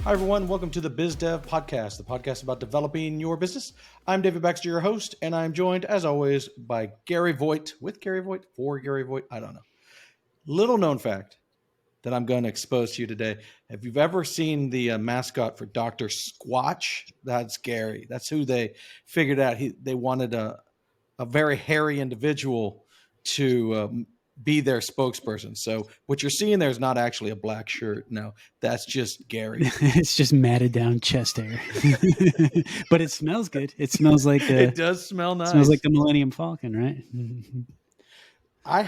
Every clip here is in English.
Hi, everyone. Welcome to the Biz Dev Podcast, the podcast about developing your business. I'm David Baxter, your host, and I'm joined, as always, by Gary Voigt, with Gary Voigt, for Gary Voigt. I don't know. Little known fact that I'm going to expose to you today. If you've ever seen the mascot for Dr. Squatch, that's Gary. That's who they figured out. They wanted a very hairy individual to be their spokesperson. So what you're seeing there is not actually a black shirt. No, that's just Gary. It's just matted down chest hair, but it smells good. It smells like it does smell nice. Smells like the Millennium Falcon, right? I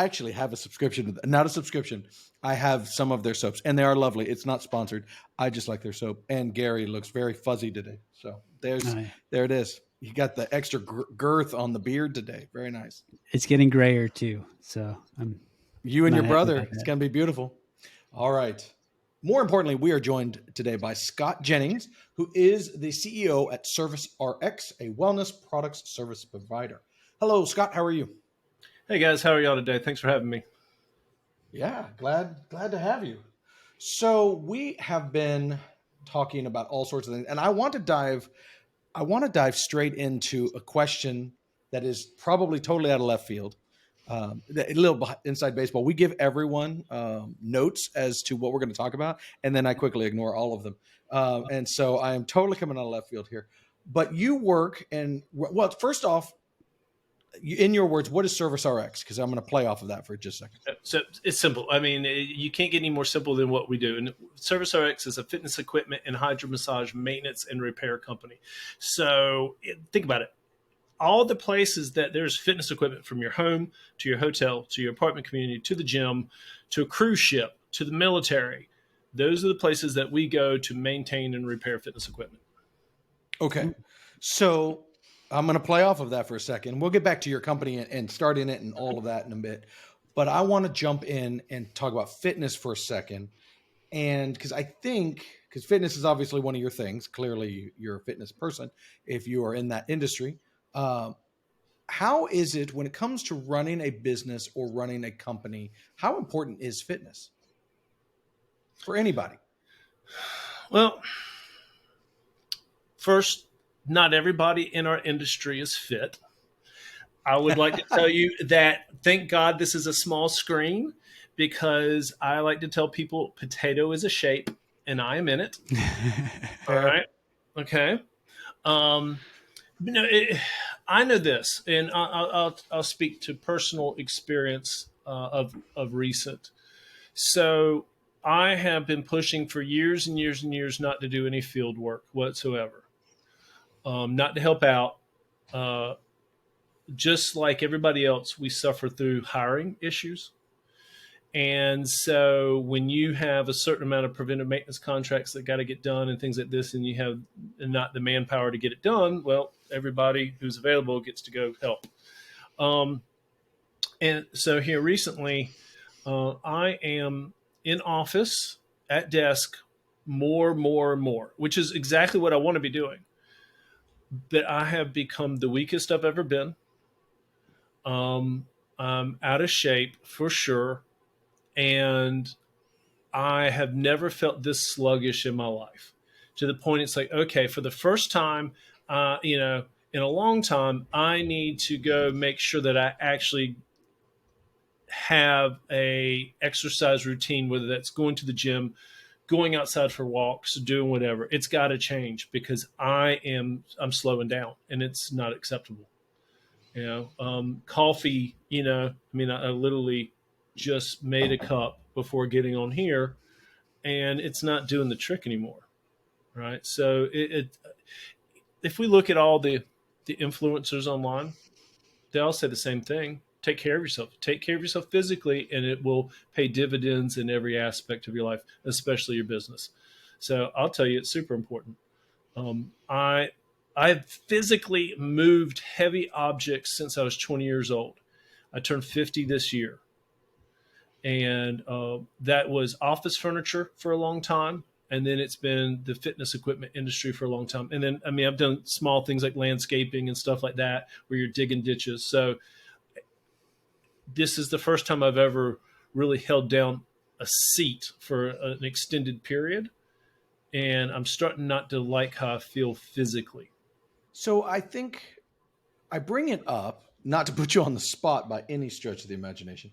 actually have a subscription, not a subscription. I have some of their soaps, and they are lovely. It's not sponsored. I just like their soap. And Gary looks very fuzzy today. So there it is. You got the extra girth on the beard today. Very nice. It's getting grayer too. So you and your brother. It's going to be beautiful. All right. More importantly, we are joined today by Scott Jennings, who is the CEO at ServiceRX, a wellness products service provider. Hello, Scott. How are you? Hey guys, how are y'all today? Thanks for having me. Yeah, glad to have you. So we have been talking about all sorts of things, and I want to dive straight into a question that is probably totally out of left field. A little inside baseball. We give everyone notes as to what we're going to talk about, and then I quickly ignore all of them. And so I am totally coming out of left field here. But you work well, first off, in your words, what is ServiceRX? Because I'm going to play off of that for just a second. So it's simple. I mean, you can't get any more simple than what we do. And ServiceRX is a fitness equipment and hydro massage maintenance and repair company. So think about it. All the places that there's fitness equipment, from your home to your hotel to your apartment community to the gym to a cruise ship to the military, those are the places that we go to maintain and repair fitness equipment. Okay. So I'm going to play off of that for a second. We'll get back to your company and starting it and all of that in a bit. But I want to jump in and talk about fitness for a second. And because fitness is obviously one of your things. Clearly, you're a fitness person if you are in that industry. How is it when it comes to running a business or running a company? How important is fitness for anybody? Well, first, not everybody in our industry is fit. I would like to tell you that, thank God this is a small screen, because I like to tell people potato is a shape and I am in it. All right. Okay. I know this, and I'll speak to personal experience of recent. So I have been pushing for years and years and years not to do any field work whatsoever. Not to help out. Just like everybody else, we suffer through hiring issues. And so when you have a certain amount of preventive maintenance contracts that got to get done and things like this, and you have not the manpower to get it done, well, everybody who's available gets to go help. And so here recently, I am in office at desk more, which is exactly what I want to be doing. But I have become the weakest I've ever been. I'm out of shape for sure. And I have never felt this sluggish in my life, to the point it's like, okay, for the first time, in a long time, I need to go make sure that I actually have a exercise routine, whether that's going to the gym, going outside for walks, doing whatever. It's got to change, because I'm slowing down, and it's not acceptable. Coffee, I literally just made a cup before getting on here, and it's not doing the trick anymore. Right. So if we look at all the influencers online, they all say the same thing. Take care of yourself. Take care of yourself physically, and it will pay dividends in every aspect of your life, especially your business. So I'll tell you, it's super important. I've physically moved heavy objects since I was 20 years old. I turned 50 this year. And that was office furniture for a long time. And then it's been the fitness equipment industry for a long time. And then, I've done small things like landscaping and stuff like that, where you're digging ditches. So this is the first time I've ever really held down a seat for an extended period. and I'm starting not to like how I feel physically. So I think I bring it up not to put you on the spot by any stretch of the imagination.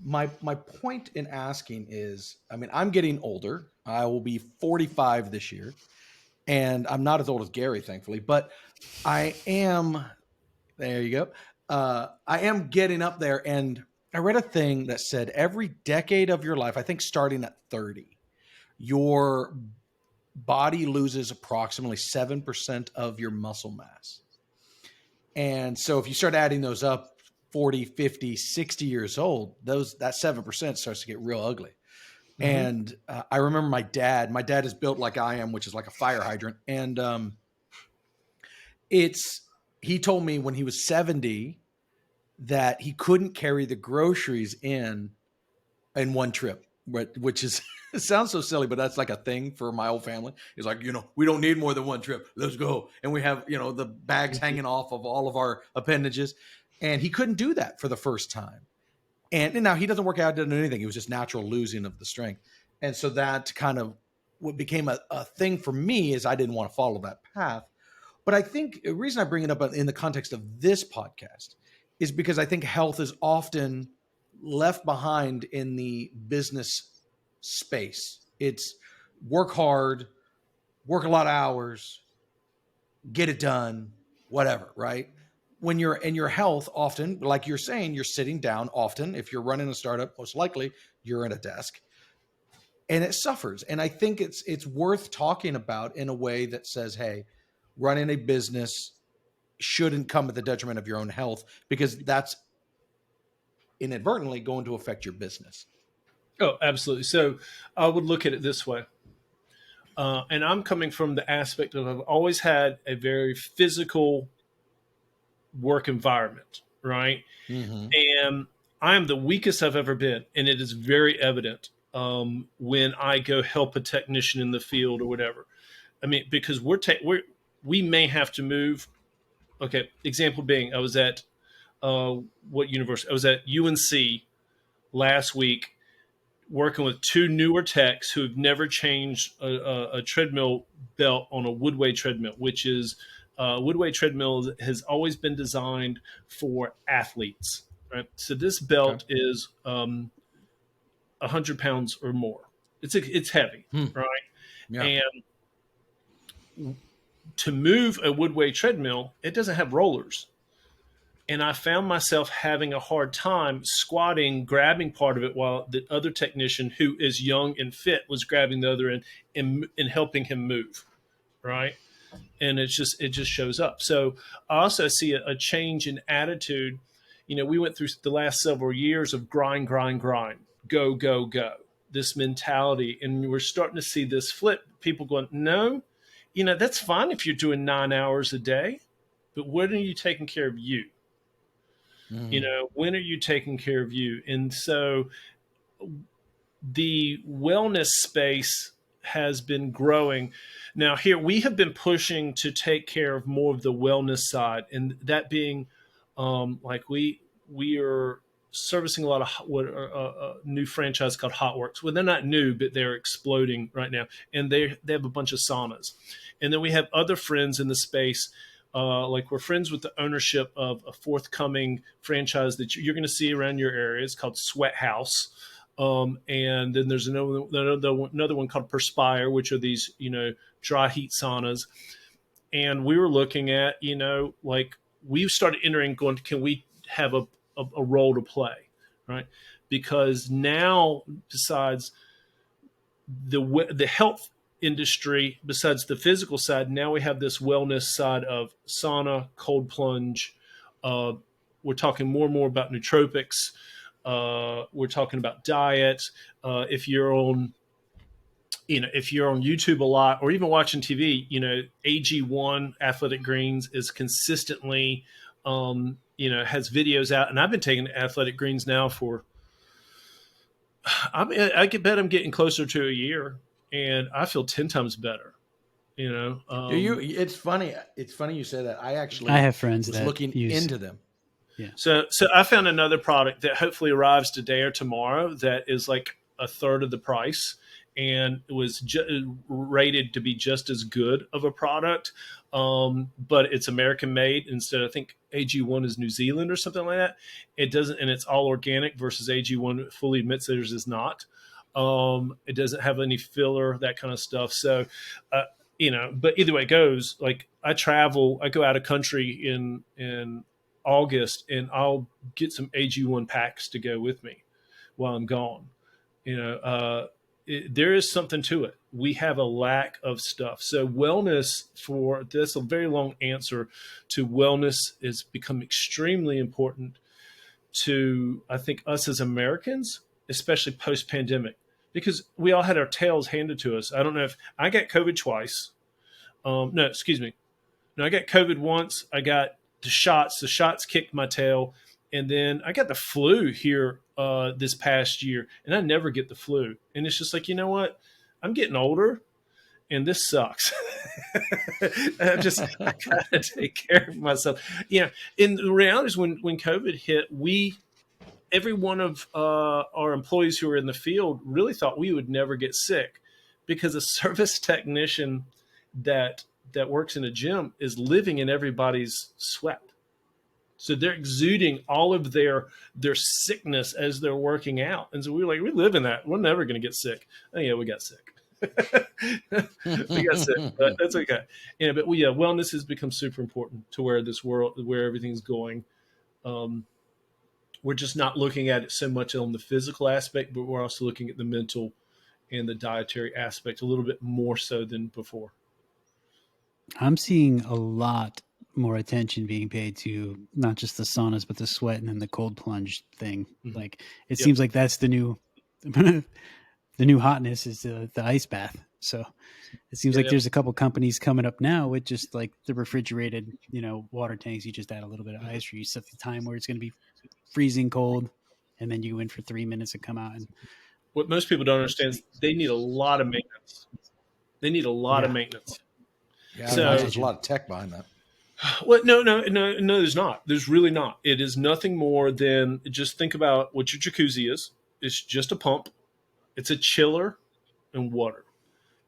My point in asking is, I mean, I'm getting older. I will be 45 this year, and I'm not as old as Gary, thankfully, but I am. There you go. I am getting up there, and I read a thing that said every decade of your life, I think starting at 30, your body loses approximately 7% of your muscle mass. And so if you start adding those up 40, 50, 60 years old, that 7% starts to get real ugly. Mm-hmm. And I remember my dad is built like I am, which is like a fire hydrant. And he told me when he was 70 that he couldn't carry the groceries in one trip, which is, it sounds so silly, but that's like a thing for my whole family. It's like, we don't need more than one trip. Let's go. And we have, the bags hanging off of all of our appendages. And he couldn't do that for the first time. And now he doesn't work out, doesn't do anything. It was just natural losing of the strength. And so that kind of what became a thing for me is I didn't want to follow that path. But I think the reason I bring it up in the context of this podcast is because I think health is often left behind in the business space. It's work hard, work a lot of hours, get it done, whatever, right? When you're in your health, often, like you're saying, you're sitting down often. If you're running a startup, most likely you're at a desk and it suffers. And I think it's worth talking about in a way that says, hey, running a business shouldn't come at the detriment of your own health, because that's inadvertently going to affect your business. Oh, absolutely. So I would look at it this way. And I'm coming from the aspect of I've always had a very physical work environment, right? Mm-hmm. And I am the weakest I've ever been. And it is very evident when I go help a technician in the field or whatever. I mean, because we may have to move. Okay, example being, I was at what university? I was at UNC last week working with two newer techs who have never changed a treadmill belt on a Woodway treadmill, which is Woodway treadmill has always been designed for athletes. Right, so this belt is 100 pounds or more. It's heavy, right? Yeah. And to move a Woodway treadmill, it doesn't have rollers. And I found myself having a hard time squatting, grabbing part of it, while the other technician, who is young and fit, was grabbing the other end and helping him move, right? And it just shows up. So I also see a change in attitude. We went through the last several years of grind, go, go, go, this mentality. And we're starting to see this flip. People going, no, that's fine if you're doing 9 hours a day, but when are you taking care of you? Mm-hmm. When are you taking care of you? And so the wellness space has been growing. Now, here we have been pushing to take care of more of the wellness side, and that being like we are servicing a lot of what a new franchise called Hotworks. Well, they're not new, but they're exploding right now, and they have a bunch of saunas. And then we have other friends in the space. Like we're friends with the ownership of a forthcoming franchise that you're going to see around your area. It's called Sweat House. And then there's another one called Perspire, which are these, dry heat saunas. And we were looking at, like we started entering going, can we have a role to play, right? Because now, besides the health industry, besides the physical side, now we have this wellness side of sauna, cold plunge. We're talking more and more about nootropics. We're talking about diet. If you're on YouTube a lot or even watching TV, AG1 Athletic Greens is consistently, has videos out, and I've been taking Athletic Greens now for, I could bet I'm getting closer to a year, and I feel 10 times better. Do you? It's funny. It's funny you say that. I have friends was that looking into them. Yeah. So I found another product that hopefully arrives today or tomorrow that is like a third of the price, and it was rated to be just as good of a product, but it's American made instead. I think AG1 is New Zealand or something like that. It doesn't, and it's all organic versus AG1 fully admits theirs is not. It doesn't have any filler, that kind of stuff. So, but either way it goes, like I go out of country in August, and I'll get some AG1 packs to go with me while I'm gone. There is something to it. We have a lack of stuff. So wellness, that's a very long answer to wellness, has become extremely important to, I think, us as Americans, especially post-pandemic, because we all had our tails handed to us. I don't know if I got COVID twice. No, excuse me. No, I got COVID once. I got the shots. The shots kicked my tail. And then I got the flu here this past year, and I never get the flu. And it's just like, you know what? I'm getting older, and this sucks. I gotta take care of myself. And the reality is, when COVID hit, every one of our employees who were in the field really thought we would never get sick, because a service technician that works in a gym is living in everybody's sweat. So they're exuding all of their sickness as they're working out. And so we were like, we live in that. We're never going to get sick. Oh, yeah, we got sick. We got sick, but that's okay. But wellness has become super important to where everything's going. We're just not looking at it so much on the physical aspect, but we're also looking at the mental and the dietary aspect a little bit more so than before. I'm seeing a lot more attention being paid to not just the saunas, but the sweat and then the cold plunge thing. Mm-hmm. Like it seems like that's the new hotness is the ice bath. So it seems like there's a couple companies coming up now with just like the refrigerated, water tanks. You just add a little bit of ice, or you set the time where it's going to be freezing cold, and then you go in for 3 minutes and come out. And what most people don't understand is they need a lot of maintenance. Yeah, so there's a lot of tech behind that. Well, no, there's not. There's really not. It is nothing more than, just think about what your jacuzzi is. It's just a pump. It's a chiller and water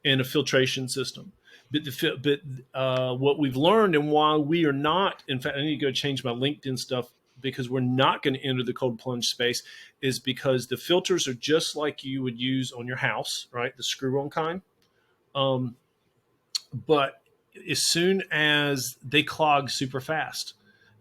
and a filtration system. But what we've learned, and why we are not, in fact, I need to go change my LinkedIn stuff, because we're not going to enter the cold plunge space, is because the filters are just like you would use on your house, right? The screw-on kind. But as soon as they clog super fast,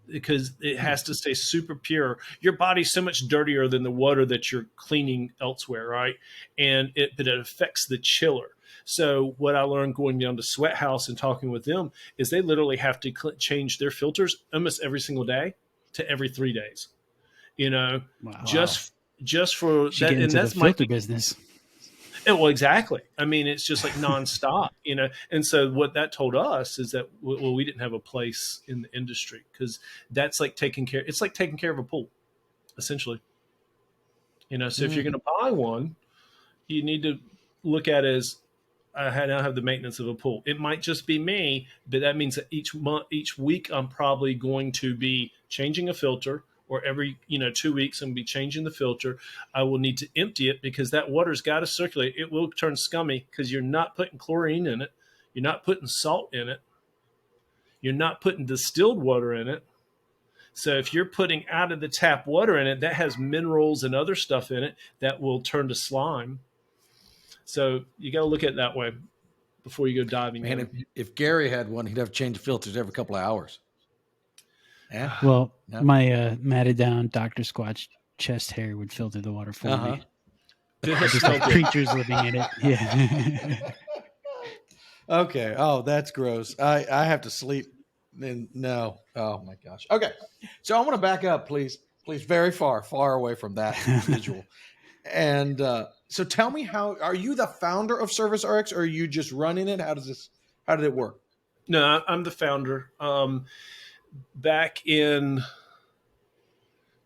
because it has to stay super pure. Your body's so much dirtier than the water that you're cleaning elsewhere, right? But it affects the chiller. So what I learned going down to Sweat House and talking with them is they literally have to change their filters almost every single day to every 3 days. Wow. Just for that, and that's the filter business. Well, exactly. I mean, it's just like nonstop, And so what that told us is that, we didn't have a place in the industry, because that's like it's like taking care of a pool, essentially. So if you're going to buy one, you need to look at it as, I now have the maintenance of a pool. It might just be me, but that means that each week, I'm probably going to be changing a filter, or every 2 weeks I'm going to be changing the filter. I will need to empty it, because that water's got to circulate. It will turn scummy, because you're not putting chlorine in it. You're not putting salt in it. You're not putting distilled water in it. So if you're putting out of the tap water in it, that has minerals and other stuff in it that will turn to slime. So you got to look at it that way before you go diving in. Man, if Gary had one, he'd have to change the filters every couple of hours. Yeah. Well, my matted down Dr. Squatch chest hair would filter the water for me. Just like creatures living in it. Yeah. Okay. Oh, that's gross. I have to sleep. No. Oh my gosh. Okay. So I want to back up, please. Please, very far away from that visual. And so tell me, are you the founder of ServiceRX, or are you just running it? How did it work? No, I'm the founder. Back in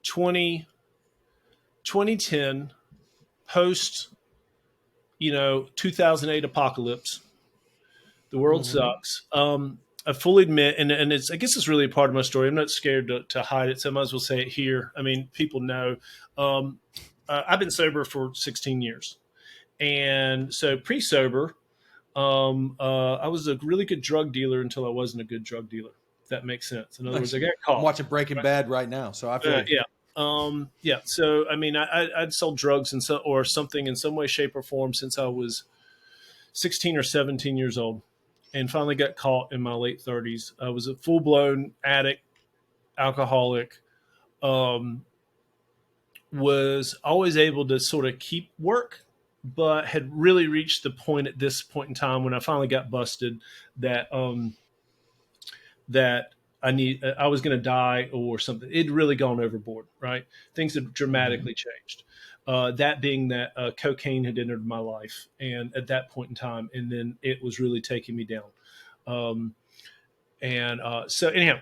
2010, post 2008 apocalypse, the world sucks. I fully admit, and I guess it's really a part of my story. I'm not scared to hide it, so I might as well say it here. I mean, people know. I've been sober for 16 years, And so pre-sober, I was a really good drug dealer until I wasn't a good drug dealer. If that makes sense. In other words, I got I'm caught. watching Breaking Bad right now, so I feel you. Yeah. Yeah. So, I mean, I'd sold drugs or something in some way, shape, or form since I was 16 or 17 years old, and finally got caught in my late 30s. I was a full blown addict, alcoholic, um, was always able to sort of keep work, but had really reached the point at this point in time when I finally got busted that that I was going to die or something. It'd really gone overboard, right? Things had dramatically changed. That being that cocaine had entered my life, and at that point in time, and then it was really taking me down. Um, and so anyhow,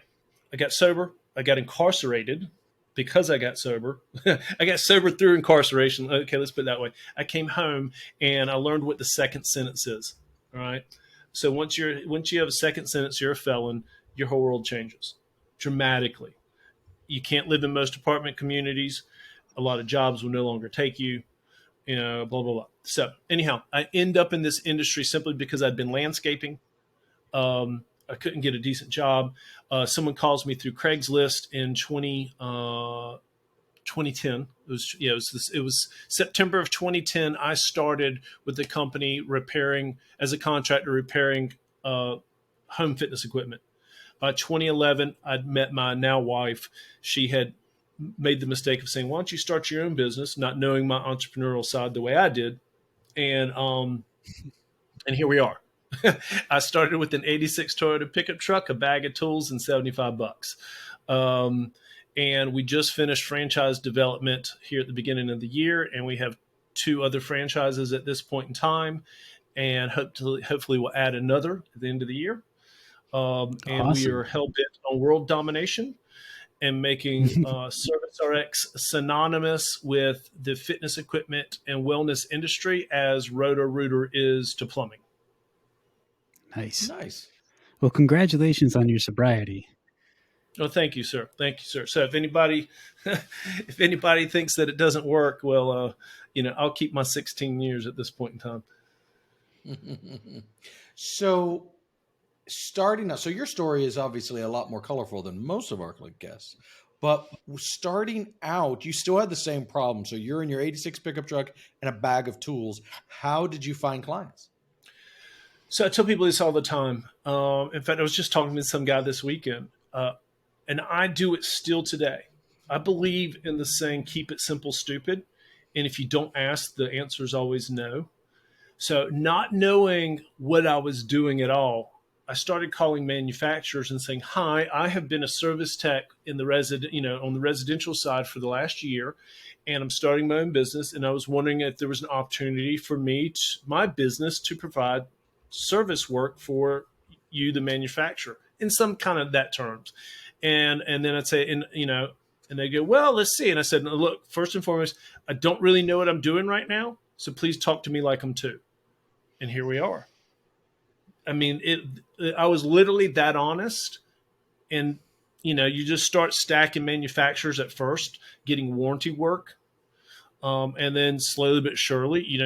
I got sober. I got incarcerated because I got sober. I got sober through incarceration. Okay, let's put it that way. I came home and I learned what the second sentence is. All right. So once you have a second sentence, you're a felon. Your whole world changes dramatically. You can't live in most apartment communities. A lot of jobs will no longer take you. Blah blah blah. So anyhow, I end up in this industry simply because I'd been landscaping. I couldn't get a decent job. Someone calls me through Craigslist in 2010. It was September of 2010. I started with the company repairing as a contractor repairing home fitness equipment. By 2011, I'd met my now wife. She had made the mistake of saying, "Why don't you start your own business?" Not knowing my entrepreneurial side the way I did, and here we are. I started with an '86 Toyota pickup truck, a bag of tools, and $75. And we just finished franchise development here at the beginning of the year, and we have 2 other franchises at this point in time, and hopefully we'll add another at the end of the year. And we are hell bent on world domination and making ServiceRX synonymous with the fitness equipment and wellness industry as Roto-Rooter is to plumbing. Nice. Well, congratulations on your sobriety. Oh, thank you, sir. Thank you, sir. So if anybody, if anybody thinks that it doesn't work, well, I'll keep my 16 years at this point in time. So starting out, so your story is obviously a lot more colorful than most of our guests, but starting out, you still had the same problem. So you're in your '86 pickup truck and a bag of tools. How did you find clients? So I tell people this all the time. In fact, I was just talking to some guy this weekend, and I do it still today. I believe in the saying, keep it simple, stupid. And if you don't ask, the answer is always no. So not knowing what I was doing at all, I started calling manufacturers and saying, "Hi, I have been a service tech in the on the residential side for the last year, and I'm starting my own business. And I was wondering if there was an opportunity for my business to provide service work for you, the manufacturer, in some kind of that terms." And then I'd say, and they go, "Well, let's see." And I said, "Look, first and foremost, I don't really know what I'm doing right now, so please talk to me like I'm two." And here we are. I mean, I was literally that honest. And, you just start stacking manufacturers at first, getting warranty work. And then slowly but surely, you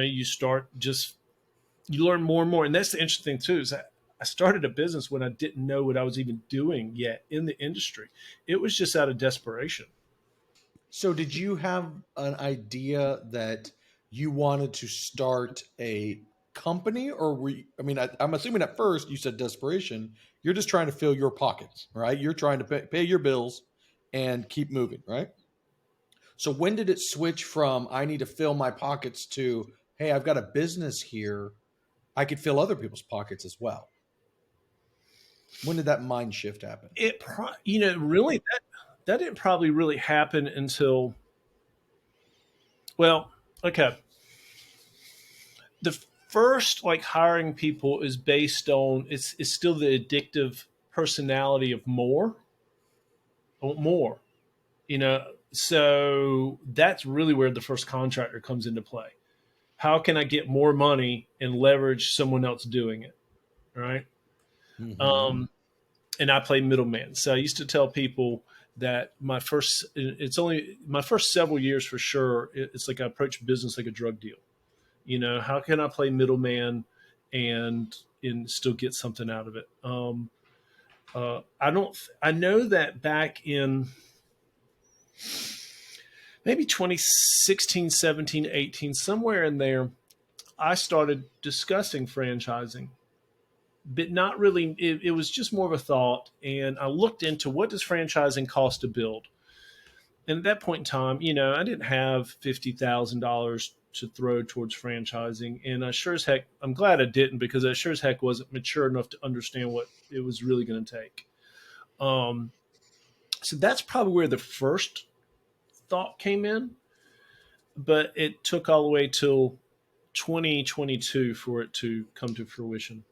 learn more and more. And that's the interesting thing too, is that I started a business when I didn't know what I was even doing yet in the industry. It was just out of desperation. So did you have an idea that you wanted to start a company, or I'm assuming at first you said desperation. You're just trying to fill your pockets, right? You're trying to pay your bills and keep moving, right? So when did it switch from I need to fill my pockets to, hey, I've got a business here, I could fill other people's pockets as well? When did that mind shift happen? Really that didn't probably really happen until, well, okay. The first hiring people is based on it's still the addictive personality of more. So that's really where the first contractor comes into play. How can I get more money and leverage someone else doing it, right? Mm-hmm. And I play middleman. So I used to tell people that my first several years for sure, it's like I approach business like a drug deal. How can I play middleman and still get something out of it? I don't. I know that back in maybe 2016, 17, 18, somewhere in there, I started discussing franchising, but not really. It was just more of a thought, and I looked into what does franchising cost to build. And at that point in time, I didn't have $50,000 to throw towards franchising, and I sure as heck, I'm glad I didn't, because I sure as heck wasn't mature enough to understand what it was really going to take. So that's probably where the first thought came in, but it took all the way till 2022 for it to come to fruition.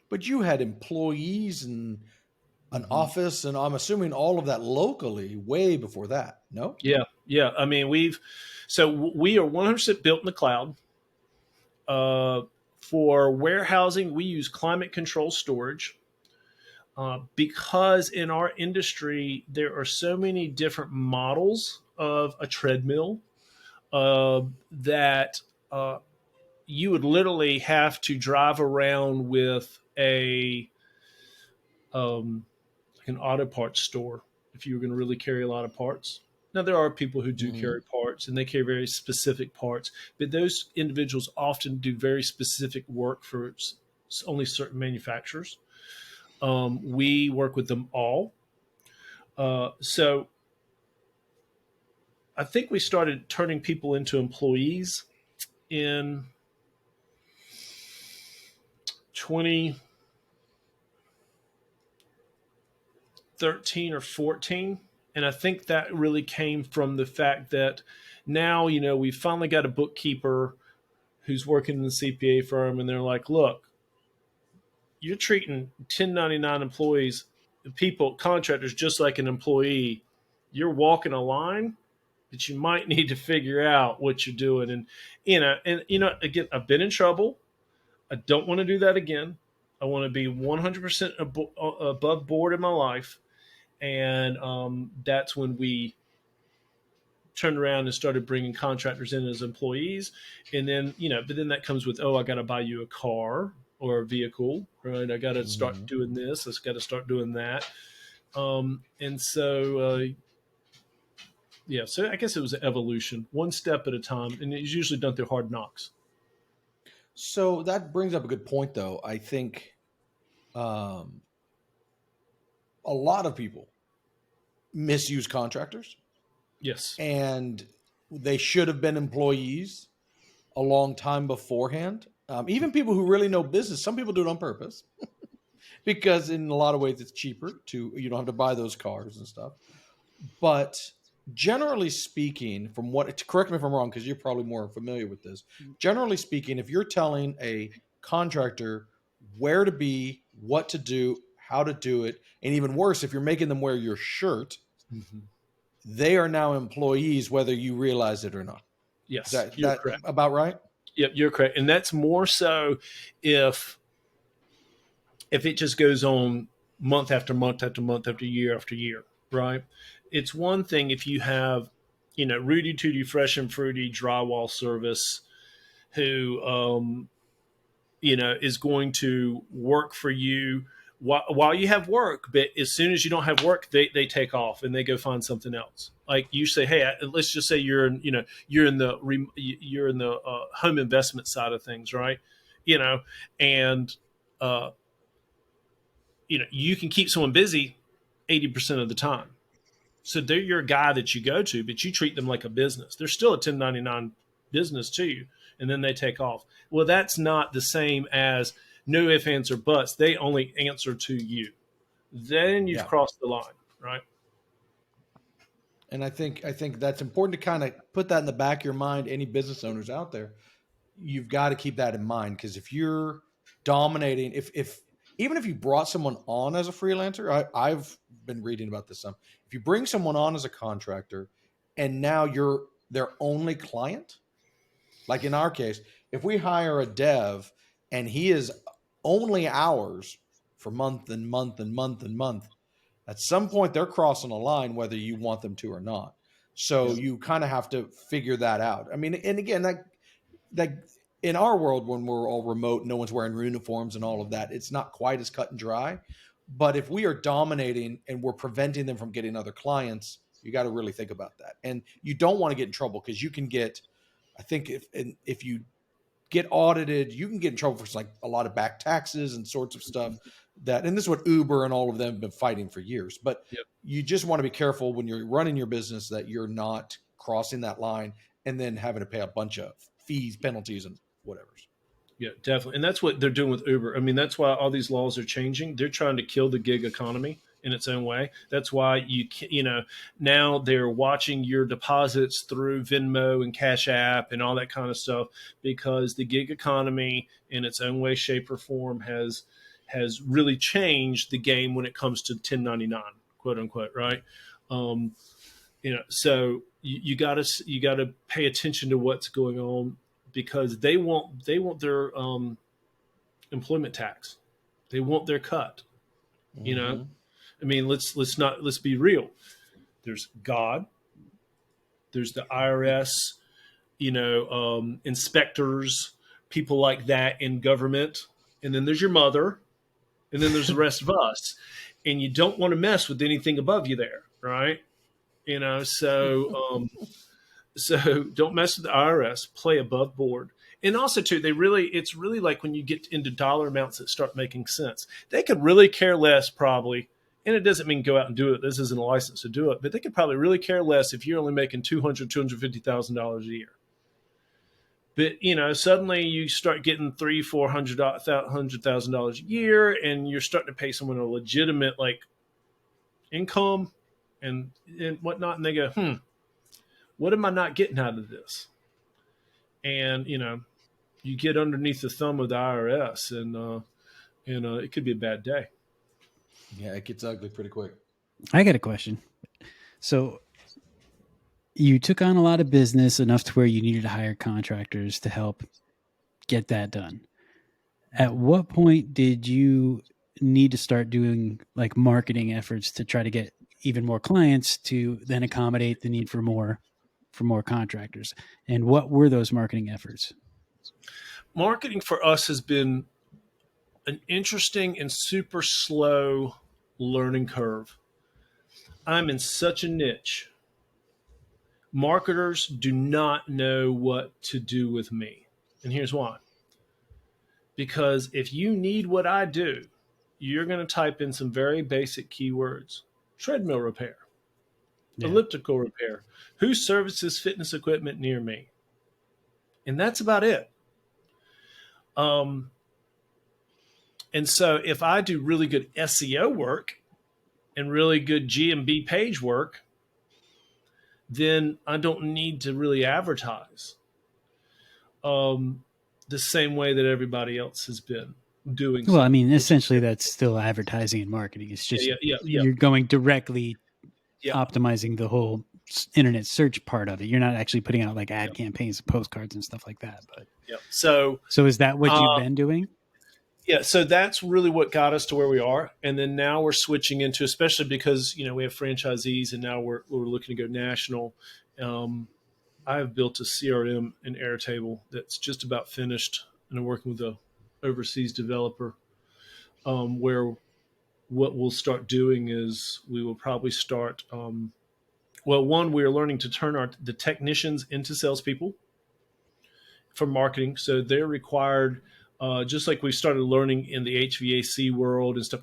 But you had employees and an Mm-hmm. office, and I'm assuming all of that locally way before that. No? Yeah. I mean, we are 100% built in the cloud. For warehousing, we use climate control storage. Because in our industry, there are so many different models of a treadmill that you would literally have to drive around with like an auto parts store if you were going to really carry a lot of parts. Now, there are people who do Mm-hmm. carry parts and they carry very specific parts, but those individuals often do very specific work for only certain manufacturers. We work with them all. So I think we started turning people into employees in 2013 or 14. And I think that really came from the fact that now, we finally got a bookkeeper who's working in the CPA firm, and they're like, look, you're treating 1099 employees, people, contractors, just like an employee. You're walking a line that you might need to figure out what you're doing. Again, I've been in trouble. I don't want to do that again. I want to be 100% above board in my life. And that's when we turned around and started bringing contractors in as employees. And then, but then that comes with, oh, I got to buy you a car or a vehicle, right? I got to Mm-hmm. start doing this. I got to start doing that. And so, yeah, so I guess it was an evolution, one step at a time. And it's usually done through hard knocks. So that brings up a good point, though. I think um, a lot of people misuse contractors, Yes. and they should have been employees a long time beforehand. Even people who really know business, some people do it on purpose because in a lot of ways it's cheaper to, you don't have to buy those cars and stuff. But generally speaking, from what, correct me if I'm wrong, because you're probably more familiar with this. Generally speaking, if you're telling a contractor where to be, what to do, how to do it, and even worse, if you're making them wear your shirt, Mm-hmm. they are now employees, whether you realize it or not. Is Yes, that you're that correct. about right? Yep, you're correct. And that's more so if it just goes on month after month after month after year, right? It's one thing if you have, Rudy Tooty Fresh and Fruity drywall service who, is going to work for you while you have work, but as soon as you don't have work, they take off and they go find something else. Like you say, hey, let's just say you're in, you're in the home investment side of things, right? And uh, you can keep someone busy 80% of the time. So they're your guy that you go to, but you treat them like a business. They're still a 1099 business to you, and then they take off. Well, that's not the same as no ifs, ands, or buts. They only answer to you. Then you've Yeah. crossed the line, right? And I think that's important to kind of put that in the back of your mind. Any business owners out there, you've got to keep that in mind, because if you're dominating, if even if you brought someone on as a freelancer, I've been reading about this some. If you bring someone on as a contractor, and now you're their only client, like in our case, if we hire a dev and he is only ours for month and month and month and month, at some point they're crossing a line whether you want them to or not. So Yeah. you kind of have to figure that out. I mean, and again, like in our world, when we're all remote, no one's wearing uniforms and all of that, it's not quite as cut and dry. But if we are dominating and we're preventing them from getting other clients, you got to really think about that. And you don't want to get in trouble, because you can get, I think if you get audited, you can get in trouble for like a lot of back taxes and sorts of stuff that, and this is what Uber and all of them have been fighting for years. But Yep. you just want to be careful when you're running your business that you're not crossing that line and then having to pay a bunch of fees, penalties, and whatever. Yeah, definitely. And that's what they're doing with Uber. I mean, that's why all these laws are changing. They're trying to kill the gig economy in its own way. That's why now they're watching your deposits through Venmo and Cash App and all that kind of stuff, because the gig economy in its own way, shape, or form has really changed the game when it comes to 1099, quote unquote, right? So you gotta pay attention to what's going on, because they want their employment tax. They want their cut. You know, I mean, let's be real. There's God. There's the IRS. Inspectors, people like that in government, and then there's your mother, and then there's the rest of us. And you don't want to mess with anything above you there, right? So don't mess with the IRS. Play above board. And also, too, it's really like when you get into dollar amounts that start making sense. They could really care less, probably, and it doesn't mean go out and do it. This isn't a license to do it, but they could probably really care less if you're only making $250,000 a year. But suddenly you start getting $300,000-$400,000 a year, and you're starting to pay someone a legitimate income and whatnot, and they go, what am I not getting out of this? And you get underneath the thumb of the IRS, and it could be a bad day. Yeah, it gets ugly pretty quick. I got a question. So you took on a lot of business, enough to where you needed to hire contractors to help get that done. At what point did you need to start doing like marketing efforts to try to get even more clients to then accommodate the need for more contractors? And what were those marketing efforts? Marketing for us has been an interesting and super slow learning curve. I'm in such a niche. Marketers do not know what to do with me. And here's why. Because if you need what I do, you're going to type in some very basic keywords. Treadmill repair, elliptical repair, who services fitness equipment near me? And that's about it. And so if I do really good SEO work and really good GMB page work, then I don't need to really advertise the same way that everybody else has been doing. Well, I mean, essentially that's still advertising and marketing. It's just you're going directly optimizing the whole internet search part of it. You're not actually putting out like ad campaigns, postcards, and stuff like that. But so is that what you've been doing? Yeah, so that's really what got us to where we are, and then now we're switching into, especially because we have franchisees, and now we're looking to go national. I have built a CRM in Airtable that's just about finished, and I'm working with a overseas developer. Where what we'll start doing is we will probably start. One, we are learning to turn the technicians into salespeople for marketing, so they're required. Just like we started learning in the HVAC world and stuff.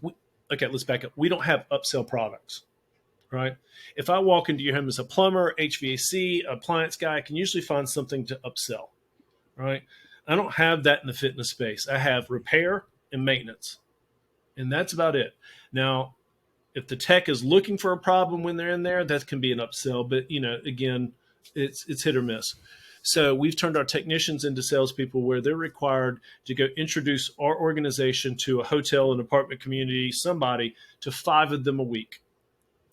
Okay, let's back up. We don't have upsell products, right? If I walk into your home as a plumber, HVAC, appliance guy, I can usually find something to upsell, right? I don't have that in the fitness space. I have repair and maintenance, and that's about it. Now, if the tech is looking for a problem when they're in there, that can be an upsell. But, again, it's hit or miss. So we've turned our technicians into salespeople where they're required to go introduce our organization to a hotel, an apartment community, somebody, to 5 of them a week,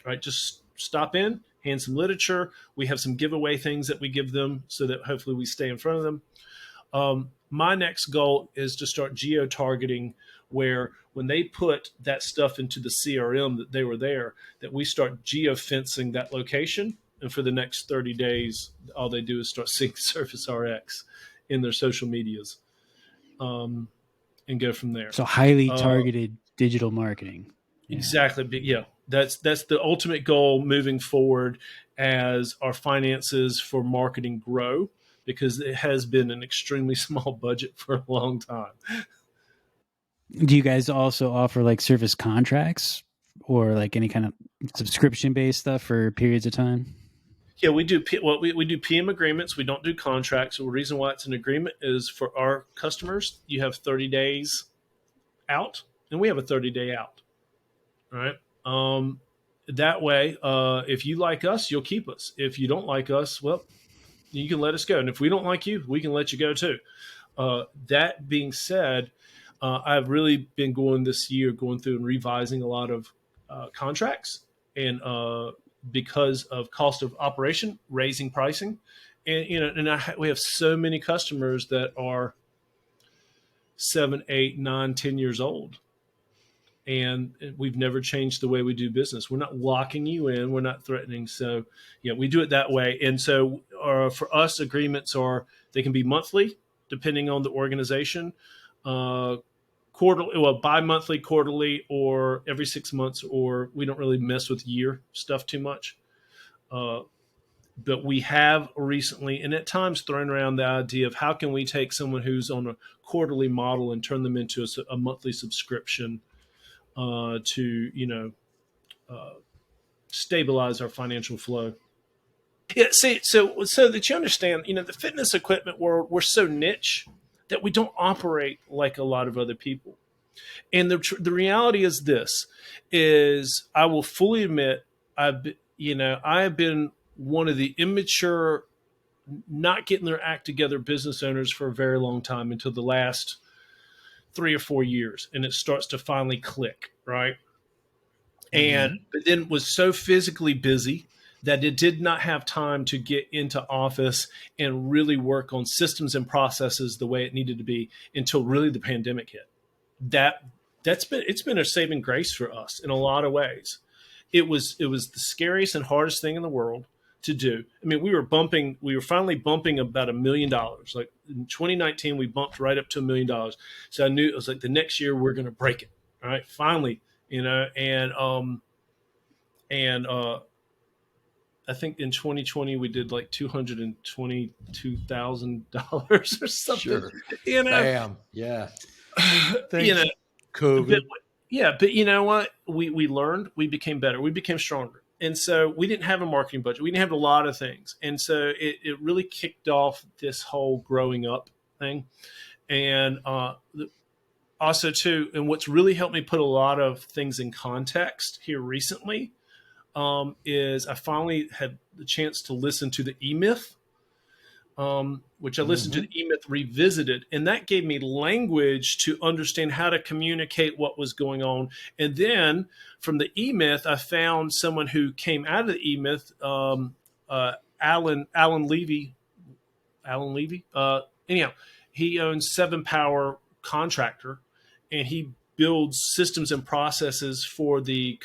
right? Just stop in, hand some literature. We have some giveaway things that we give them so that hopefully we stay in front of them. My next goal is to start geo-targeting, where when they put that stuff into the CRM that they were there, that we start geo-fencing that location. And for the next 30 days, all they do is start seeing ServiceRX in their social medias, and go from there. So highly targeted digital marketing. Yeah. Exactly. But yeah, that's the ultimate goal moving forward as our finances for marketing grow, because it has been an extremely small budget for a long time. Do you guys also offer like service contracts or like any kind of subscription based stuff for periods of time? Yeah, we do. We do PM agreements. We don't do contracts. So the reason why it's an agreement is for our customers, you have 30 days out, and we have a 30-day out. All right. That way, if you like us, you'll keep us. If you don't like us, well, you can let us go. And if we don't like you, we can let you go too. That being said, I've really been going through and revising a lot of contracts, and because of cost of operation, raising pricing, and we have so many customers that are 7, 8, 9, 10 years old, and we've never changed the way we do business. We're not locking you in. We're not threatening. So, we do it that way. And so for us, agreements they can be monthly, depending on the organization, bi-monthly, quarterly, or every 6 months, or we don't really mess with year stuff too much. But we have recently, and at times, thrown around the idea of how can we take someone who's on a quarterly model and turn them into a monthly subscription, to stabilize our financial flow. Yeah, see, so that you understand, the fitness equipment world, we're so niche that we don't operate like a lot of other people. And the reality is I will fully admit, I have been one of the immature, not getting their act together business owners for a very long time, until the last 3 or 4 years, and it starts to finally click, right? And but then was so physically busy that it did not have time to get into office and really work on systems and processes the way it needed to be until really the pandemic hit. It's been a saving grace for us in a lot of ways. It was the scariest and hardest thing in the world to do. I mean, we were finally bumping about $1 million. Like in 2019, we bumped right up to $1 million. So I knew it was like the next year we're going to break it. All right, finally, and I think in 2020 we did like $222,000 or something. Sure. Bam. Yeah. Thanks, COVID. But you know what? We learned, we became better, we became stronger. And so we didn't have a marketing budget. We didn't have a lot of things. And so it really kicked off this whole growing up thing. And also too, and what's really helped me put a lot of things in context here recently, is I finally had the chance to listen to the E-Myth, which I listened to the E-Myth Revisited, and that gave me language to understand how to communicate what was going on. And then from the E-Myth, I found someone who came out of the E-Myth, Alan Levy. Anyhow, he owns 7 Power Contractor, and he builds systems and processes for the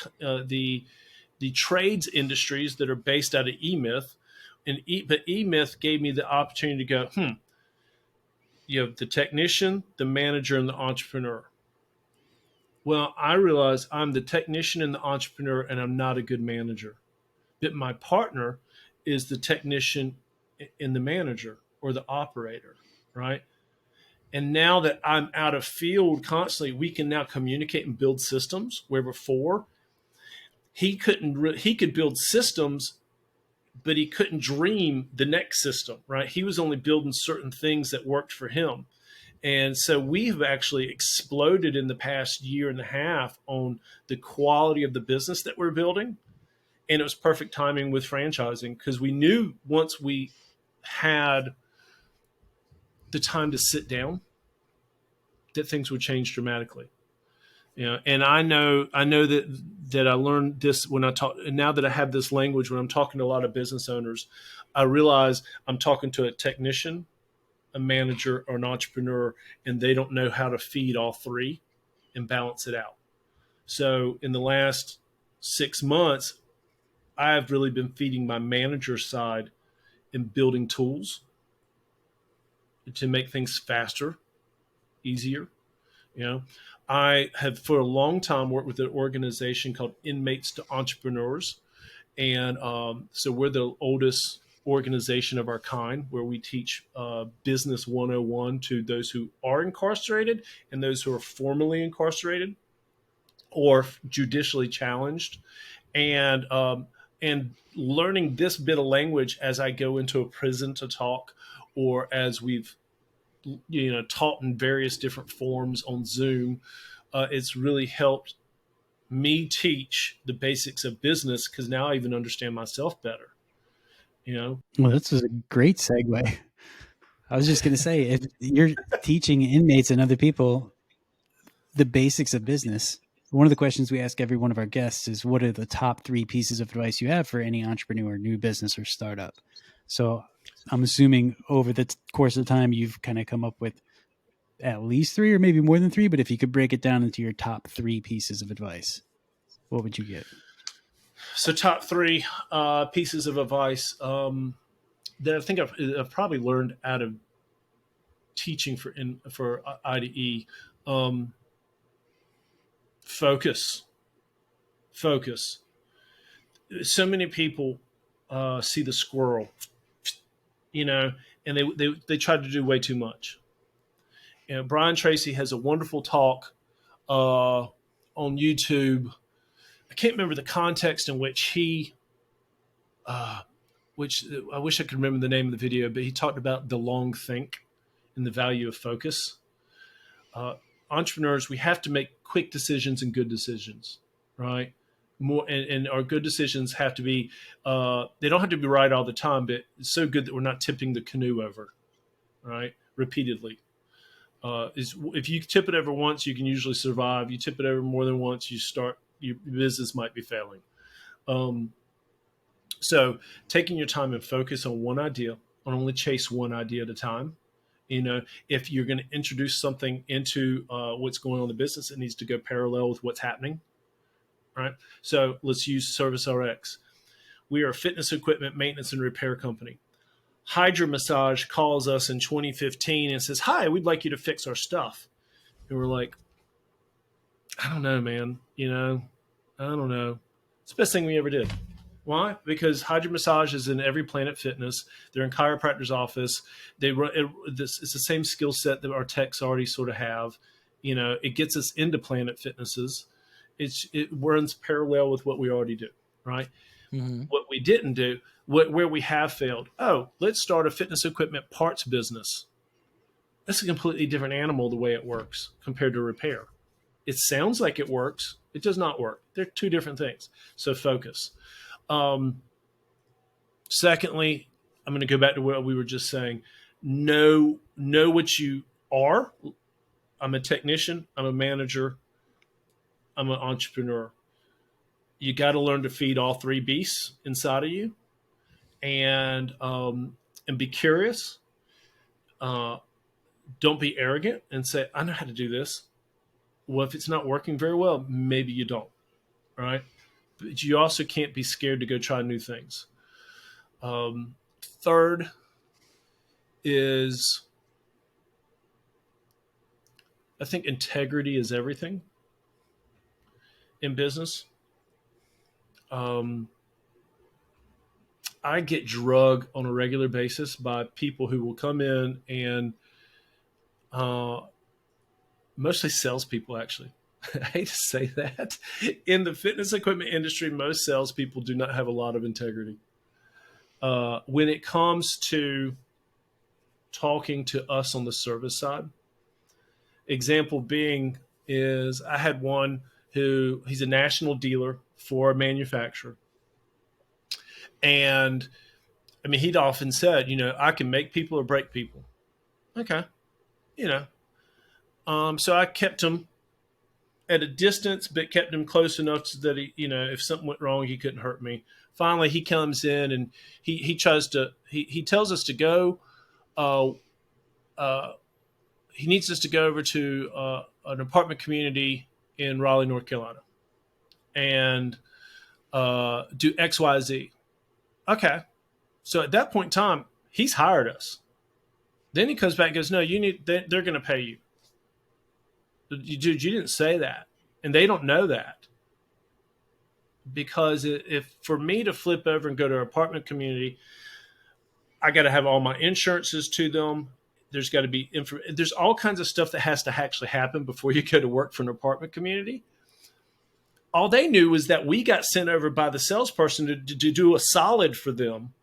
trades industries that are based out of E-Myth. But E-Myth gave me the opportunity to go, you have the technician, the manager, and the entrepreneur. Well, I realize I'm the technician and the entrepreneur, and I'm not a good manager. But my partner is the technician and the manager, or the operator, right? And now that I'm out of field constantly, we can now communicate and build systems where before he could build systems, but he couldn't dream the next system, right? He was only building certain things that worked for him. And so we've actually exploded in the past year and a half on the quality of the business that we're building. And it was perfect timing with franchising, because we knew once we had the time to sit down that things would change dramatically. And I know that I learned this when I talk, and now that I have this language, when I'm talking to a lot of business owners, I realize I'm talking to a technician, a manager, or an entrepreneur, and they don't know how to feed all three and balance it out. So in the last 6 months, I've really been feeding my manager side and building tools to make things faster, easier. You know, I have for a long time worked with an organization called Inmates to Entrepreneurs, and so we're the oldest organization of our kind where we teach business 101 to those who are incarcerated and those who are formerly incarcerated or judicially challenged, and learning this bit of language as I go into a prison to talk, or as we've taught in various different forms on Zoom. It's really helped me teach the basics of business because now I even understand myself better. Well, this is a great segue. I was just going to say, if you're teaching inmates and other people the basics of business, one of the questions we ask every one of our guests is, what are the top 3 pieces of advice you have for any entrepreneur, new business, or startup? So I'm assuming over the course of time, you've kind of come up with at least 3 or maybe more than 3. But if you could break it down into your top 3 pieces of advice, what would you get? So top 3 pieces of advice that I think I've probably learned out of teaching for IDE. Focus. So many people see the squirrel, and they try to do way too much. Brian Tracy has a wonderful talk on YouTube. I can't remember the context in which which I wish I could remember the name of the video, but he talked about the long think and the value of focus. Entrepreneurs, we have to make quick decisions and good decisions, right? And our good decisions have to be, they don't have to be right all the time, but it's so good that we're not tipping the canoe over, right? Repeatedly. If you tip it over once, you can usually survive. You tip it over more than once, your business might be failing. So taking your time and focus on one idea, and only chase one idea at a time. If you're going to introduce something into what's going on in the business, it needs to go parallel with what's happening, right? So let's use ServiceRX. We are a fitness equipment maintenance and repair company. Hydra Massage calls us in 2015 and says, "Hi, we'd like you to fix our stuff." And we're like, "I don't know, man. I don't know. It's the best thing we ever did." Why? Because Hydra Massage is in every Planet Fitness. They're in chiropractor's office. They run it's the same skill set that our techs already sort of have. It gets us into Planet Fitnesses. It runs parallel with what we already do, right? Mm-hmm. What we didn't do, where we have failed. Oh, let's start a fitness equipment parts business. That's a completely different animal the way it works compared to repair. It sounds like it works. It does not work. They're 2 different things. So focus. Secondly, I'm going to go back to what we were just saying. Know what you are. I'm a technician. I'm a manager. I'm an entrepreneur. You got to learn to feed all 3 beasts inside of you, and be curious. Don't be arrogant and say, "I know how to do this." Well, if it's not working very well, maybe you don't, right? But you also can't be scared to go try new things. Third is, I think integrity is everything in business. I get drugged on a regular basis by people who will come in and mostly salespeople, actually. I hate to say that. In the fitness equipment industry, most salespeople do not have a lot of integrity. When it comes to talking to us on the service side, example being is I had one he's a national dealer for a manufacturer. And I mean, he'd often said, I can make people or break people. Okay. So I kept him at a distance, but kept him close enough so that he, if something went wrong, he couldn't hurt me. Finally, he comes in and he tries to, he tells us to go, he needs us to go over to an apartment community in Raleigh, North Carolina, and do X, Y, Z. Okay. So at that point in time, he's hired us. Then he comes back and goes, no, they're going to pay you. Dude, you didn't say that. And they don't know that. Because if for me to flip over and go to an apartment community, I got to have all my insurances to them. There's got to be there's all kinds of stuff that has to actually happen before you go to work for an apartment community. All they knew was that we got sent over by the salesperson to do a solid for them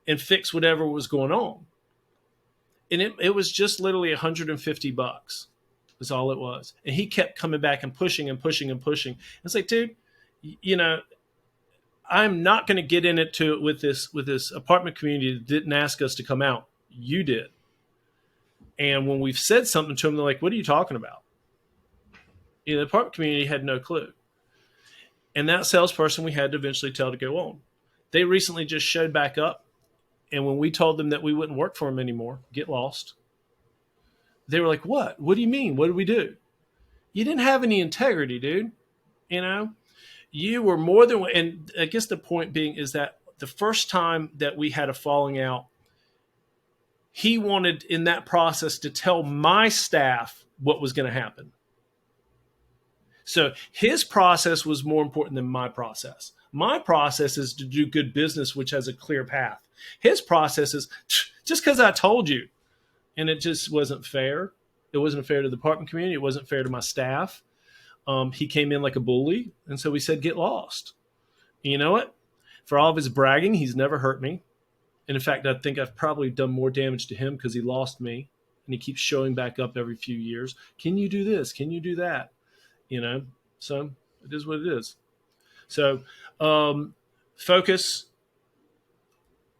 and fix whatever was going on. And it was just literally $150 was all it was. And he kept coming back and pushing and pushing and pushing. It's like, dude, I'm not going to get in it with this apartment community that didn't ask us to come out. You did. And when we've said something to them, they're like, what are you talking about? The apartment community had no clue. And that salesperson we had to eventually tell to go on. They recently just showed back up. And when we told them that we wouldn't work for them anymore, get lost, they were like, what? What do you mean? What did we do? You didn't have any integrity, dude. You were more than, and I guess the point being is that the first time that we had a falling out, he wanted in that process to tell my staff what was going to happen. So his process was more important than my process. My process is to do good business, which has a clear path. His process is just because I told you. And it just wasn't fair. It wasn't fair to the apartment community. It wasn't fair to my staff. He came in like a bully. And so we said, get lost. And you know what? For all of his bragging, he's never hurt me. And in fact, I think I've probably done more damage to him because he lost me. And he keeps showing back up every few years. Can you do this? Can you do that? So it is what it is. So focus,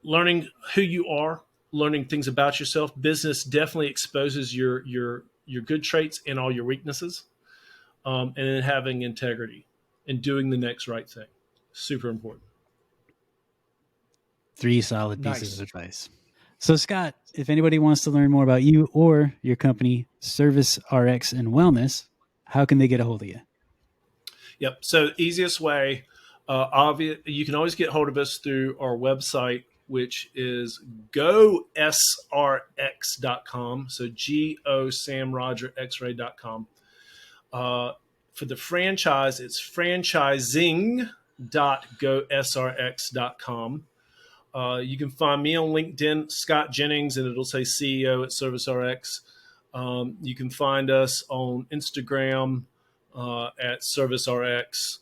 learning who you are, learning things about yourself. Business definitely exposes your good traits and all your weaknesses. And then having integrity and doing the next right thing. Super important. 3 solid pieces of advice. So Scott, if anybody wants to learn more about you or your company, ServiceRX and Wellness, how can they get a hold of you? Yep. So the easiest way, you can always get hold of us through our website, which is GoSRX.com. So GOSamRogerXray.com. For the franchise, it's franchising.gosrx.com. You can find me on LinkedIn, Scott Jennings, and it'll say CEO at ServiceRX. You can find us on Instagram at ServiceRX.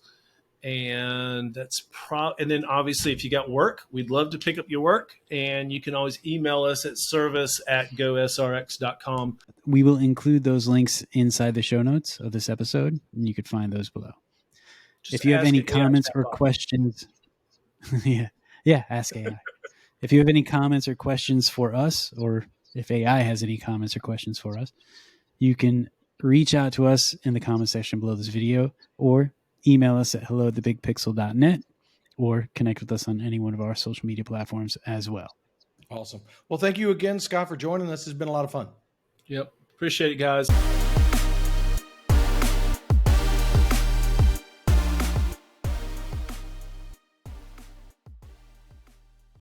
And and then obviously if you got work, we'd love to pick up your work, and you can always email us at service@gosrx.com. We will include those links inside the show notes of this episode, and you could find those below. If you have any comments or questions, ask AI. If you have any comments or questions for us, or if AI has any comments or questions for us, you can reach out to us in the comment section below this video, or email us at hello@thebigpixel.net, or connect with us on any one of our social media platforms as well. Awesome. Well, thank you again, Scott, for joining us. This has been a lot of fun. Yep. Appreciate it, guys.